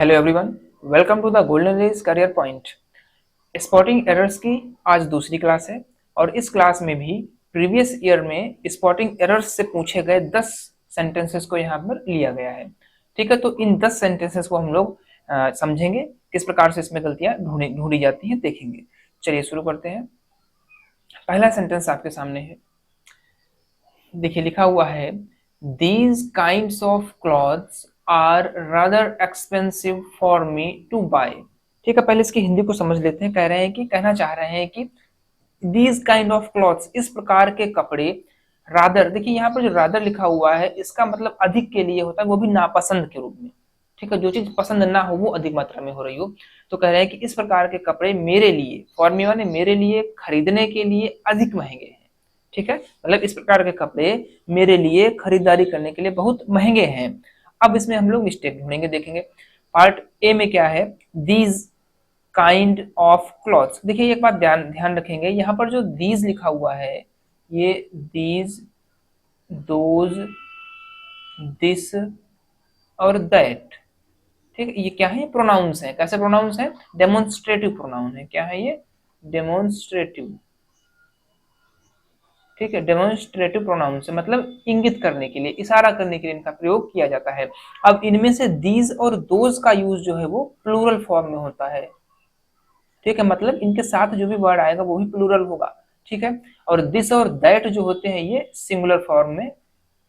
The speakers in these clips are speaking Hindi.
Hello everyone, welcome to the golden rays career point. Spotting errors की आज दूसरी क्लास है और इस क्लास में भी प्रीवियस ईयर में स्पॉटिंग एरर्स से पूछे गए 10 सेंटेंसेस को यहाँ पर लिया गया है। ठीक है, तो इन 10 सेंटेंसेस को हम लोग समझेंगे किस प्रकार से इसमें गलतियां ढूंढी जाती हैं, देखेंगे। चलिए शुरू करते हैं। पहला सेंटेंस आपके सामने है, देखिए लिखा हुआ है, these kinds of clothes are rather expensive for me to buy. ठीक है, पहले इसकी हिंदी को समझ लेते हैं। कह रहे हैं कि कहना चाह रहे हैं कि दीज काइंड ऑफ क्लॉथ्स, इस प्रकार के कपड़े, रादर, देखिए यहाँ पर जो रादर लिखा हुआ है इसका मतलब अधिक के लिए होता है, वो भी नापसंद के रूप में। ठीक है, जो चीज पसंद ना हो वो अधिक मात्रा में हो रही हो, तो कह रहे हैं कि इस प्रकार के कपड़े मेरे लिए, फॉर मी माने मेरे लिए, खरीदने के लिए अधिक महंगे हैं। ठीक है, मतलब इस प्रकार के कपड़े मेरे लिए खरीदारी करने के लिए बहुत महंगे हैं। अब इसमें हम लोग मिस्टेक ढूंढेंगे, देखेंगे। पार्ट ए में क्या है, दीज काइंड ऑफ क्लॉथ्स। देखिए एक बात ध्यान ध्यान रखेंगे, यहाँ पर जो दीज लिखा हुआ है, ये दीज, दोज, दिस और दैट। ठीक है, ये क्या है, प्रोनाउंस है। कैसे प्रोनाउंस है, डेमोन्स्ट्रेटिव प्रोनाउन है। क्या है ये, डेमोन्स्ट्रेटिव। ठीक है, डेमोन्स्ट्रेटिव प्रोनाउन से मतलब इंगित करने के लिए, इशारा करने के लिए इनका प्रयोग किया जाता है। अब इनमें से दीज और दोज का यूज जो है वो प्लूरल फॉर्म में होता है। ठीक है, मतलब इनके साथ जो भी वर्ड आएगा वो भी प्लूरल होगा। ठीक है, और दिस और दैट जो होते हैं ये सिंगुलर फॉर्म में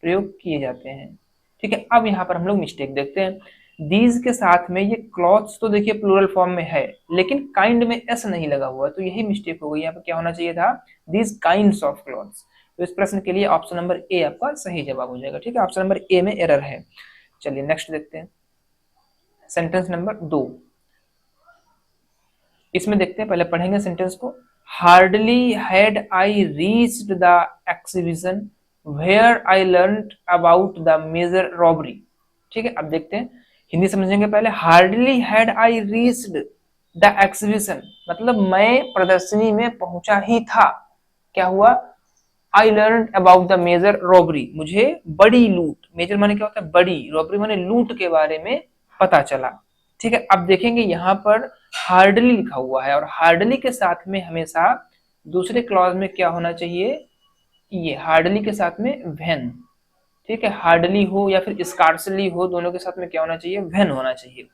प्रयोग किए जाते हैं। ठीक है, अब यहाँ पर हम लोग मिस्टेक देखते हैं। दीज के साथ में ये क्लॉथ्स तो देखिए प्लूरल फॉर्म में है, लेकिन काइंड में एस नहीं लगा हुआ, तो यही मिस्टेक हो गई। यहाँ पर क्या होना चाहिए था, दीज काइंड्स ऑफ क्लॉथ्स। तो इस प्रश्न के लिए ऑप्शन नंबर ए आपका सही जवाब हो जाएगा। ठीक है, ऑप्शन नंबर ए में एरर है। चलिए नेक्स्ट देखते हैं, सेंटेंस नंबर 2। इसमें देखते हैं, पहले पढ़ेंगे सेंटेंस को। Hardly had I reached the exhibition where I learned about the major robbery. ठीक है, अब देखते हैं, हिंदी समझेंगे पहले। Hardly had I reached the exhibition, मतलब मैं प्रदर्शनी में पहुंचा ही था, क्या हुआ, I learn about the major robbery, मुझे बड़ी लूट, मेजर माने क्या होता है, बड़ी, रॉबरी माने लूट के बारे में पता चला। ठीक है, अब देखेंगे यहाँ पर हार्डली लिखा हुआ है और हार्डली के साथ में हमेशा दूसरे क्लॉज में क्या होना चाहिए, ये हार्डली के साथ में व्हेन। ठीक है, हार्डली हो या फिर स्कार्सली हो, दोनों के साथ में क्या होना चाहिए, व्हेन होना चाहिए।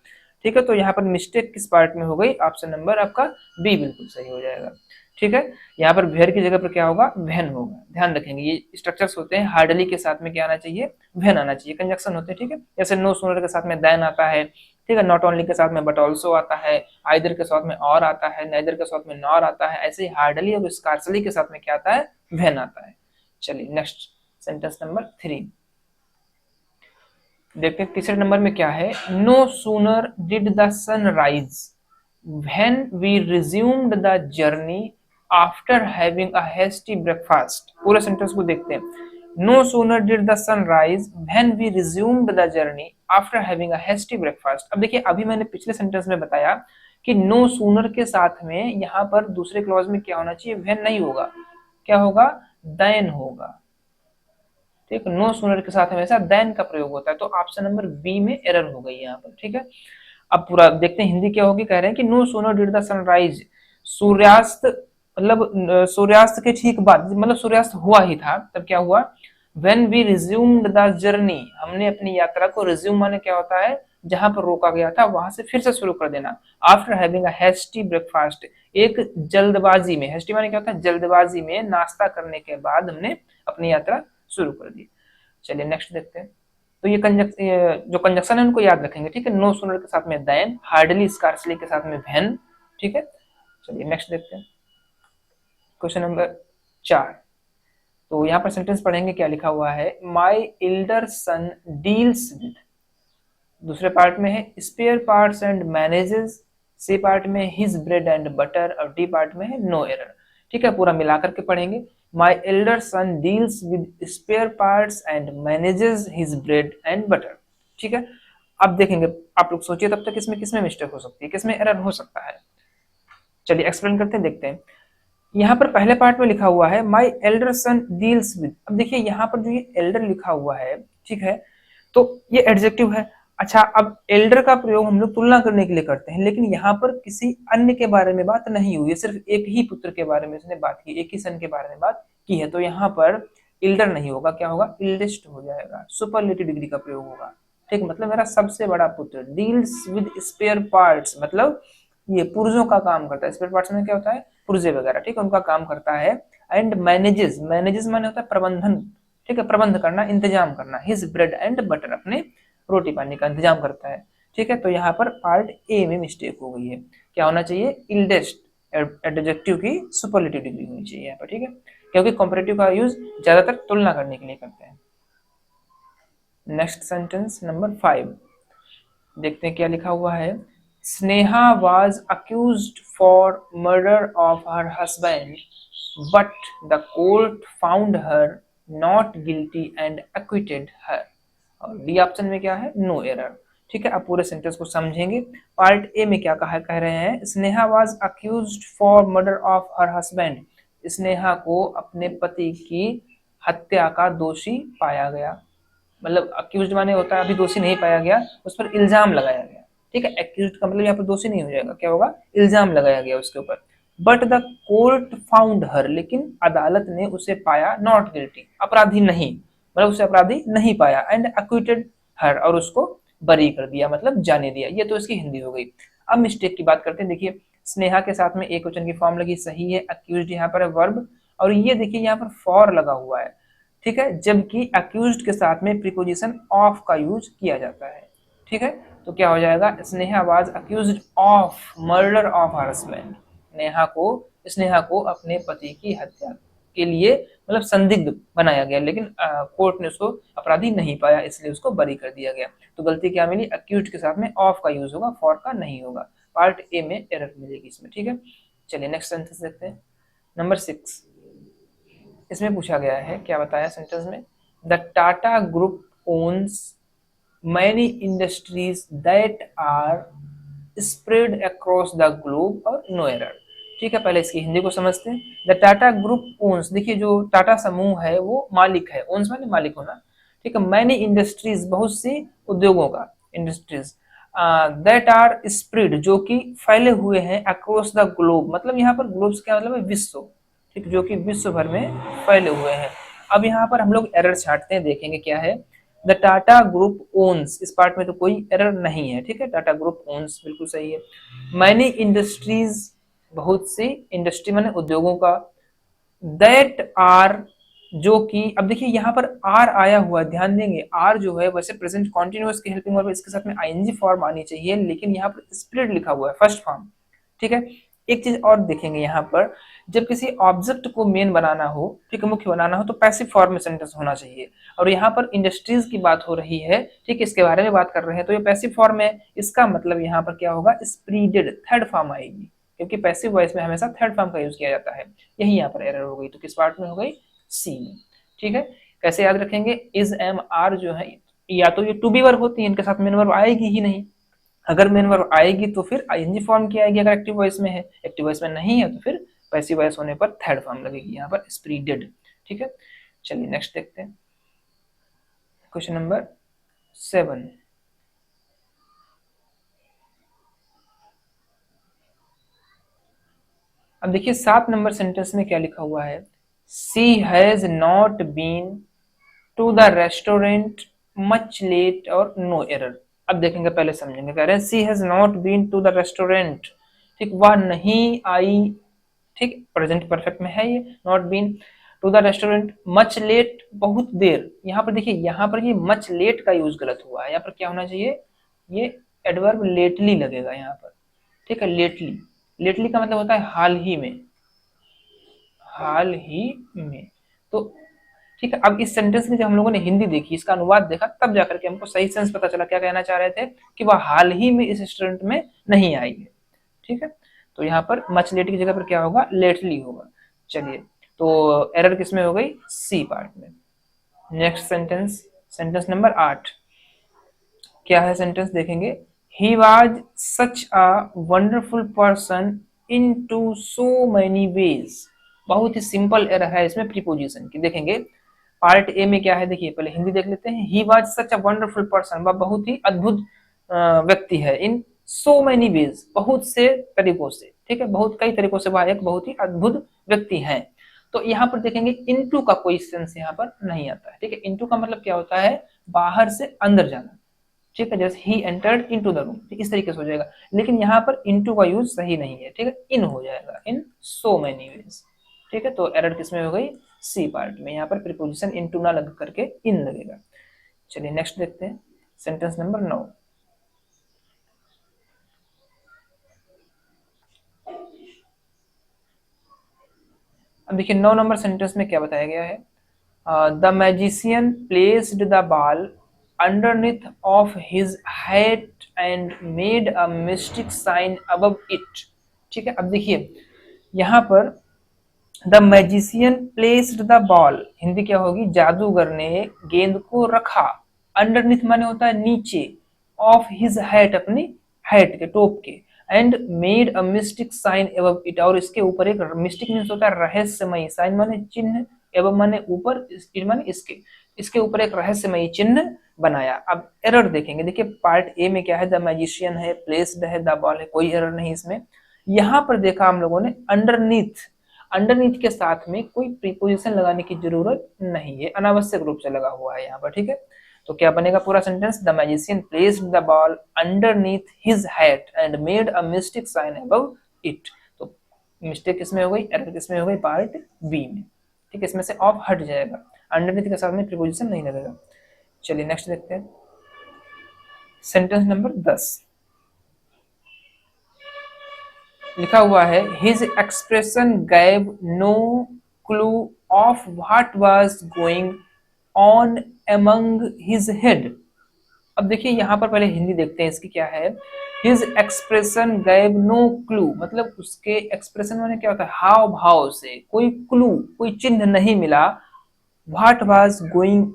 ठीक है, तो यहाँ पर मिस्टेक किस पार्ट में हो गई, ऑप्शन नंबर आपका बी बिल्कुल सही हो जाएगा। ठीक है, यहाँ पर वेयर की जगह पर क्या होगा, व्हेन होगा। ध्यान रखेंगे, ये स्ट्रक्चर्स होते हैं, हार्डली के साथ में क्या आना चाहिए, व्हेन आना चाहिए, कंजक्शन होते हैं। ठीक है, जैसे नो सूनर के साथ में देन आता है। ठीक है, नॉट ओनली के साथ में बट ऑल्सो आता है, आइदर के साथ में और आता है, नाइदर के साथ में नॉर आता है। ऐसे ही हार्डली और स्कार्सली के साथ में क्या आता है, व्हेन आता है। चलिए नेक्स्ट, सेंटेंस नंबर 3 देखते हैं। तीसरे नंबर में क्या है, no sooner did the sun rise when we resumed the journey after having a hasty breakfast. पूरे सेंटेंस को देखते हैं। No sooner did the sun rise when we resumed the journey after having a hasty breakfast. अब देखिए, अभी मैंने पिछले सेंटेंस में बताया कि नो सूनर के साथ में यहाँ पर दूसरे क्लॉज में क्या होना चाहिए, व्हेन नहीं होगा, क्या होगा, देन होगा। ठीक, नो सूनर के साथ हमेशा देन का प्रयोग होता है, तो ऑप्शन नंबर बी में एरर हो गई यहाँ पर। ठीक है, अब पूरा देखते हैं हिंदी क्या होगी। कह रहे हैं कि no sooner did the sunrise, सूर्यास्त, मतलब सूर्यास्त के ठीक बाद, मतलब सूर्यास्त हुआ ही था तब क्या हुआ, when we resumed the journey, हमने अपनी यात्रा को, रिज्यूम माने क्या होता है, जहां पर रोका गया था वहां से फिर से शुरू कर देना। After having a hasty breakfast, एक जल्दबाजी में, हेस्टी माने क्या होता है, जल्दबाजी में नाश्ता करने के बाद हमने अपनी यात्रा शुरू कर दी। चलिए नेक्स्ट देखते हैं। तो ये जो कंजक्शन है उनको याद रखेंगे। ठीक है, नो सूनर के साथ में देन, हार्डली स्कार्सली के साथ में व्हेन। ठीक है, चलिए नेक्स्ट देखते हैं, क्वेश्चन नंबर 4। तो यहाँ पर सेंटेंस पढ़ेंगे, क्या लिखा हुआ है, my elder son deals with, दूसरे पार्ट में है spare parts and manages, C part में हिज ब्रेड एंड बटर, और डी पार्ट में है नो एरर। ठीक है, पूरा मिलाकर के पढ़ेंगे। My elder son deals with spare parts and manages his bread and butter. ठीक है, अब देखेंगे, आप लोग सोचिए तब तक इसमें किसमें मिस्टेक हो सकती है, किसमें एरर हो सकता है। चलिए एक्सप्लेन करते हैं, देखते हैं। यहाँ पर पहले पार्ट में लिखा हुआ है my elder son deals with. अब देखिए यहाँ पर जो ये एल्डर लिखा हुआ है, ठीक है, तो ये एडजेक्टिव है, अच्छा, अब एल्डर का प्रयोग हम लोग तुलना करने के लिए करते हैं, लेकिन यहाँ पर किसी अन्य के बारे में बात नहीं हुई है, सिर्फ एक ही पुत्र के बारे में इसने बात की, एक ही सन के बारे में बात की है, तो यहाँ पर एल्डर नहीं होगा, क्या होगा, एल्डेस्ट हो जाएगा, सुपरलेटिव डिग्री का प्रयोग होगा। ठीक, मतलब मेरा सबसे बड़ा पुत्र। डील्स विद स्पेयर पार्ट्स, मतलब ये पुर्जों का काम करता है। स्पेयर पार्ट्स में क्या होता है, पुर्जे वगैरह, ठीक है, उनका काम करता है। एंड मैनेजेस, मैनेजेस माने होता है प्रबंधन, ठीक है, प्रबंध करना, इंतजाम करना। हिज ब्रेड एंड बटर, अपने रोटी पानी का इंतजाम करता है। ठीक है, तो यहाँ पर पार्ट ए में मिस्टेक हो गई है। क्या होना चाहिए, इल्डेस्ट, एडजेक्टिव की सुपरलेटिव डिग्री होनी चाहिए यहाँ पर। ठीक है, क्योंकि कंपैरेटिव का यूज ज्यादातर तुलना करने के लिए करते हैं। नेक्स्ट सेंटेंस नंबर 5 देखते हैं क्या लिखा हुआ है। Sneha was accused for murder of her husband but the court found her not guilty and acquitted her. और डी ऑप्शन में क्या है, नो एरर। ठीक है, अब पूरे सेंटेंस को समझेंगे। पार्ट ए में क्या कहा, कह रहे हैं Sneha was accused for murder of her husband. Sneha को अपने पति की हत्या का दोषी पाया गया। मतलब अक्यूज्ड माने होता है अभी दोषी नहीं पाया गया, उस पर इल्जाम लगाया गया। ठीक है, एक्यूज्ड का मतलब यहाँ पर दोषी नहीं हो जाएगा, क्या होगा, इल्जाम लगाया गया उसके ऊपर। बट द कोर्ट फाउंड हर, लेकिन अदालत ने उसे पाया नॉट गिल्टी, अपराधी नहीं, मतलब उसे अपराधी नहीं पाया। एंड एक्विटेड हर, और उसको बरी कर दिया, मतलब जाने दिया। ये तो इसकी हिंदी हो गई। अब मिस्टेक की बात करते हैं। देखिए, स्नेहा के साथ में एक वचन की फॉर्म लगी, सही है। अक्यूज्ड यहाँ पर है वर्ब, और ये देखिए यहाँ पर फॉर लगा हुआ है। ठीक है, जबकि अक्यूज्ड के साथ में प्रीपोजिशन ऑफ का यूज किया जाता है। ठीक है, तो क्या हो जाएगा, Sneha was accused of murder of her husband. Sneha को अपने पति की हत्या के लिए मतलब संदिग्ध बनाया गया, लेकिन कोर्ट ने उसको अपराधी नहीं पाया, इसलिए उसको बरी कर दिया गया। तो गलती क्या मिली, अक्यूज्ड के साथ में ऑफ का यूज होगा, फॉर का नहीं होगा। पार्ट ए में एरर मिलेगी इसमें। ठीक है, चलिए नेक्स्ट सेंटेंस देखते हैं। नंबर 6 इसमें पूछा गया है, क्या बताया सेंटेंस में, the Tata group owns many industries that are spread across the globe, और नो एरर। ठीक है, पहले इसकी हिंदी को समझते हैं। द टाटा ग्रुप ओन्स, देखिए जो टाटा समूह है वो मालिक है, ओन्स माने मालिक होना। ठीक है, मैनी इंडस्ट्रीज, बहुत सी उद्योगों का, इंडस्ट्रीज। दैट आर स्प्रेड, जो कि फैले हुए हैं, अक्रॉस द ग्लोब, मतलब यहाँ पर ग्लोब से क्या मतलब है, विश्व। ठीक, जो कि विश्व भर में फैले हुए हैं। अब यहाँ पर हम लोग एरर छांटते हैं, देखेंगे क्या है। द टाटा ग्रुप ओन्स, इस पार्ट में तो कोई एरर नहीं है। ठीक है, टाटा ग्रुप ओन्स बिल्कुल सही है। मैनी इंडस्ट्रीज, बहुत सी, इंडस्ट्री माने उद्योगों का। दैट आर, जो कि, अब देखिए यहाँ पर आर आया हुआ, ध्यान देंगे आर जो है वैसे प्रेजेंट कॉन्टिन्यूअस की हेल्पिंग वर्ब, इसके साथ में आईएनजी फॉर्म आनी चाहिए, लेकिन यहाँ पर स्प्लिट लिखा हुआ है, फर्स्ट फॉर्म। ठीक है, एक चीज और देखेंगे यहाँ पर, जब किसी ऑब्जेक्ट को मेन बनाना हो, ठीक है, मुख्य बनाना हो, तो पैसिव फॉर्म में सेंटेंस होना चाहिए। और यहाँ पर इंडस्ट्रीज की बात हो रही है, ठीक, इसके बारे में बात कर रहे हैं, तो ये पैसिव फॉर्म है। इसका मतलब यहाँ पर क्या होगा, स्प्रीडेड, थर्ड फॉर्म आएगी, क्योंकि पैसिव वॉइस में हमेशा थर्ड फॉर्म का यूज किया जाता है। यही यहाँ पर एरर हो गई, तो किस पार्ट में हो गई, सी में। ठीक है, कैसे याद रखेंगे, इज एम आर जो है, या तो ये टू बी वर्ब होती है, इनके साथ मेन वर्ब आएगी ही नहीं। अगर मेन वर्ब आएगी तो फिर आईएनजी फॉर्म की आएगी, अगर एक्टिव वॉइस में है। एक्टिव वॉइस में नहीं है तो फिर पैसिव वॉइस होने पर थर्ड फॉर्म लगेगी, यहाँ पर स्प्रीडेड। ठीक है, चलिए नेक्स्ट देखते हैं, क्वेश्चन नंबर 7। अब देखिए 7 नंबर सेंटेंस में क्या लिखा हुआ है, she has not been to the restaurant much late, और नो एरर। अब देखेंगे, पहले समझेंगे। कह रहे हैं she has not been to the restaurant, ठीक, वह नहीं आई। ठीक, प्रेजेंट परफेक्ट में है ये, not been to the restaurant much late, बहुत देर। यहाँ पर देखिए, यहाँ पर ये मच लेट का यूज गलत हुआ है। यहाँ पर क्या होना चाहिए, ये एडवर्ब लेटली लगेगा यहाँ पर। ठीक है, लेटली, लेटली का मतलब होता है हाल ही में, हाल ही में। तो ठीक है, अब इस सेंटेंस में जब हम लोगों ने हिंदी देखी, इसका अनुवाद देखा, तब जाकर के हमको सही सेंस पता चला, क्या कहना चाह रहे थे, कि वह हाल ही में इस रेस्टोरेंट में नहीं आई है। ठीक है, तो यहाँ पर मच लेट की जगह पर क्या होगा, लेटली होगा। चलिए, तो एरर किसमें हो गई, सी पार्ट में। नेक्स्ट सेंटेंस, सेंटेंस नंबर 8 क्या है, सेंटेंस देखेंगे। He was such a wonderful person in to so many ways. बहुत ही सिंपल एरर है इसमें प्रीपोजिशन की, देखेंगे। पार्ट ए में क्या है देखिए, पहले हिंदी देख लेते हैं। ही was such a wonderful person, वह बहुत ही अद्भुत व्यक्ति है। इन सो मेनी वेज, बहुत से तरीकों से, ठीक है, बहुत कई तरीकों से वह एक बहुत ही अद्भुत व्यक्ति है। तो यहाँ पर देखेंगे इनटू का कोई सेंस यहाँ पर नहीं आता है, ठीक है। इनटू का मतलब क्या होता है, बाहर से अंदर जाना, ठीक है, जैसे he entered into the room, इस तरीके से हो जाएगा। लेकिन यहाँ पर इनटू का यूज सही नहीं है, ठीक है, इन हो जाएगा, इन सो मेनी वेज, ठीक है। तो एरर किसमें हो गई, सी पार्ट में। यहाँ पर प्रीपोजिशन इनटू ना लग करके इन लगेगा। चलिए नेक्स्ट देखते हैं, सेंटेंस नंबर 9। अब देखिए 9 नंबर सेंटेंस में क्या बताया गया है, the magician placed the ball underneath of his hat and made a mystic sign above it, ठीक है। अब देखिए यहाँ पर the magician placed the ball, Hindi क्या होगी, जादूगर ने गेंद को रखा, अंडरनीथ माने होता है नीचे, ऑफ हिज हैट, अपनी हैट के टोप के, and made a mystic sign above it, और इसके ऊपर एक मिस्टिक मीन्स होता है रहस्यमयी, साइन माने चिन्ह, एवं माने ऊपर, इट माने इसके ऊपर एक रहस्यमयी चिन्ह बनाया। अब एरर देखेंगे, देखिए पार्ट ए में क्या है, द मैजिशियन है, प्लेस्ड है, द बॉल है, कोई एरर नहीं इसमें। यहाँ पर देखा हम लोगों ने अंडरनीथ, अंडरनीथ के साथ में कोई प्रीपोजिशन लगाने की जरूरत नहीं है, अनावश्यक रूप से लगा हुआ है यहाँ पर, ठीक है। तो क्या बनेगा पूरा सेंटेंस, the magician placed the ball underneath his hat and made a mystic sign above it. तो मिस्टेक किसमें हो गई, एरर किसमें हो गई, पार्ट बी में, ठीक है। इसमें से ऑफ हट जाएगा, अंडरनीथ के साथ में प्रीपोजिशन नहीं लगेगा। चलिए नेक्स्ट देखते हैं, सेंटेंस नंबर 10 लिखा हुआ है, his expression gave no clue of what was going on among his head. अब देखिए यहाँ पर पहले हिंदी देखते हैं इसकी क्या है, his expression gave no clue, मतलब उसके एक्सप्रेशन में क्या होता है, हाव भाव से कोई क्लू, कोई चिन्ह नहीं मिला, व्हाट वाज गोइंग,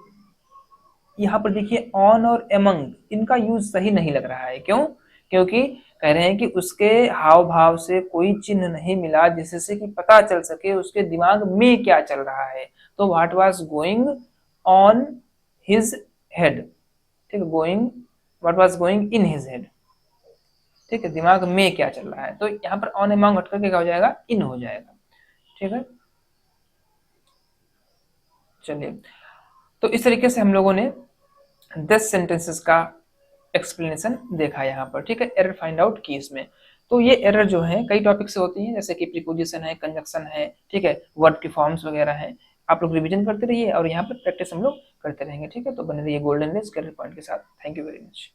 यहाँ पर देखिए ऑन और एमंग, इनका यूज सही नहीं लग रहा है, क्यों, क्योंकि कह रहे हैं कि उसके हाव भाव से कोई चिन्ह नहीं मिला जिससे कि पता चल सके उसके दिमाग में क्या चल रहा है। तो what was going on his head, ठीक है, going, what was going in his head, ठीक है, दिमाग में क्या चल रहा है। तो यहाँ पर ऑन एमंग हट करके क्या हो जाएगा, इन हो जाएगा, ठीक है। चलिए तो इस तरीके से हम लोगों ने 10 सेंटेंसेस का एक्सप्लेनेशन देखा यहाँ पर, ठीक है। एरर फाइंड आउट की इसमें, तो ये एरर जो है कई टॉपिक से होती है, जैसे कि प्रीपोजिशन है, कंजक्शन है, ठीक है, वर्ड की फॉर्म्स वगैरह है। आप लोग रिवीजन करते रहिए और यहाँ पर प्रैक्टिस हम लोग करते रहेंगे, ठीक है। तो बने रहिए गोल्डन रेज करियर पॉइंट के साथ। Thank you very much.